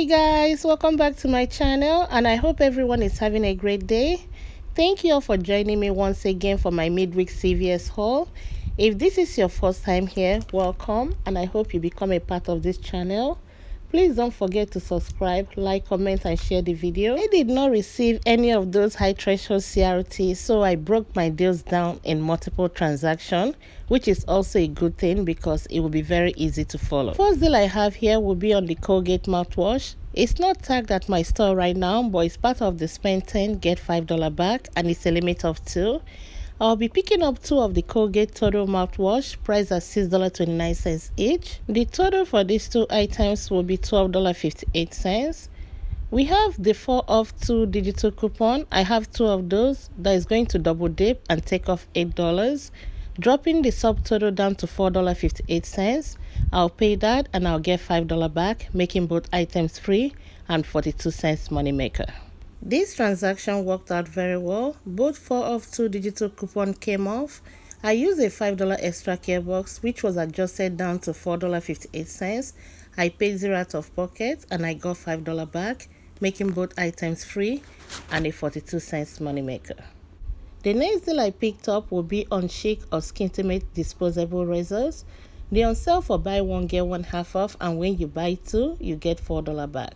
Guys, welcome back to my channel, and I hope everyone is having a great day. Thank you all for joining me once again for my midweek CVS haul. If this is your first time here, welcome, and I hope you become a part of this channel. Please don't forget to subscribe, like, comment, and share the video. I did not receive any of those high threshold CRT, so I broke my deals down in multiple transactions, which is also a good thing because it will be very easy to follow. First deal I have here will be on the Colgate mouthwash. It's not tagged at my store right now, but it's part of the spend 10 get $5 back, and it's a limit of 2. I'll be picking up 2 of the Colgate Total mouthwash, priced at $6.29 each. The total for these 2 items will be $12.58. We have the 4 off 2 digital coupon. I have 2 of those. That is going to double dip and take off $8, dropping the subtotal down to $4.58. I'll pay that and I'll get $5 back, making both items free and 42 cents moneymaker. This transaction worked out very well. Both 4 off 2 digital coupon came off. I used a $5 extra care box, which was adjusted down to $4.58. I paid 0 out of pocket and I got $5 back, making both items free and a 42 cents moneymaker. The next deal I picked up will be on Chic or Skintimate disposable razors. They're on sale for buy 1 get 1 half off, and when you buy 2, you get $4 back.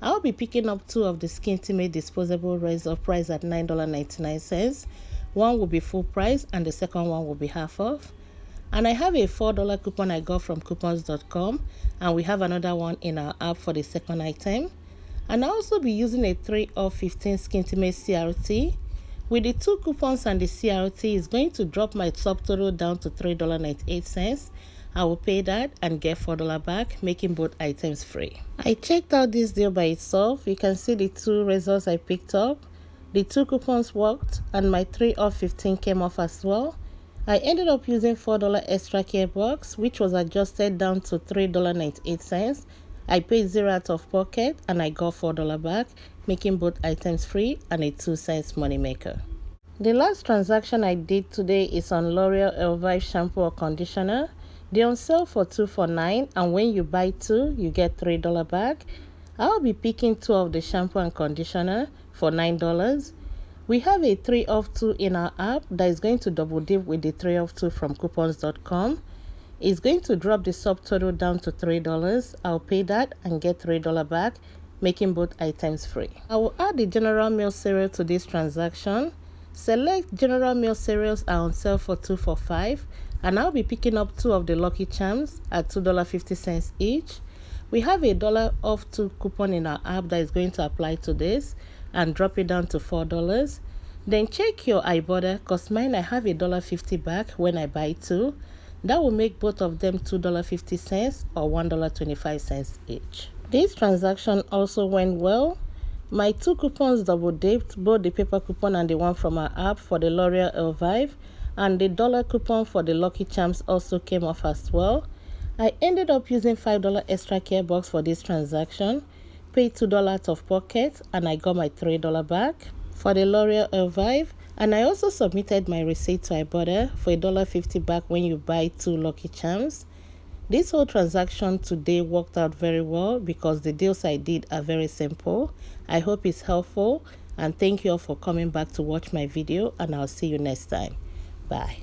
I'll be picking up 2 of the Skintimate disposable razor priced at $9.99. One will be full price and the second one will be half off. And I have a $4 coupon I got from coupons.com, and we have another one in our app for the second item. And I'll also be using a 3 off 15 Skintimate CRT. With the 2 coupons and the CRT, is going to drop my subtotal down to $3.98. I will pay that and get $4 back, making both items free. I checked out this deal by itself. You can see the 2 razors I picked up. The 2 coupons worked and my 3 off 15 came off as well. I ended up using $4 extra care box, which was adjusted down to $3.98. I paid 0 out of pocket and I got $4 back, making both items free and a 2 cents moneymaker. The last transaction I did today is on L'Oreal Elvive shampoo or conditioner. They're on sale for 2 for $9, and when you buy 2, you get $3 back. I'll be picking 2 of the shampoo and conditioner for $9. We have a 3 off 2 in our app that is going to double dip with the 3 off 2 from coupons.com. It's going to drop the subtotal down to $3. I'll pay that and get $3 back, making both items free. I will add the General Mills cereal to this transaction. Select General Mills cereals are on sale for 2 for $5. And I'll be picking up 2 of the Lucky Charms at $2.50 each. We have a $1 off 2 coupon in our app that is going to apply to this and drop it down to $4. Then check your Ibotta, because mine I have a $1.50 back when I buy 2. That will make both of them $2.50 or $1.25 each. This transaction also went well. My 2 coupons double dipped, both the paper coupon and the one from our app for the L'Oreal Elvive, and the $1 coupon for the Lucky Charms also came off as well. I ended up using $5 extra care box for this transaction, paid $2 out of pocket, and I got my $3 back for the L'Oreal Elvive. And I also submitted my receipt to Ibotta for $1.50 back when you buy 2 Lucky Charms. This whole transaction today worked out very well because the deals I did are very simple. I hope it's helpful, and thank you all for coming back to watch my video, and I'll see you next time. Bye.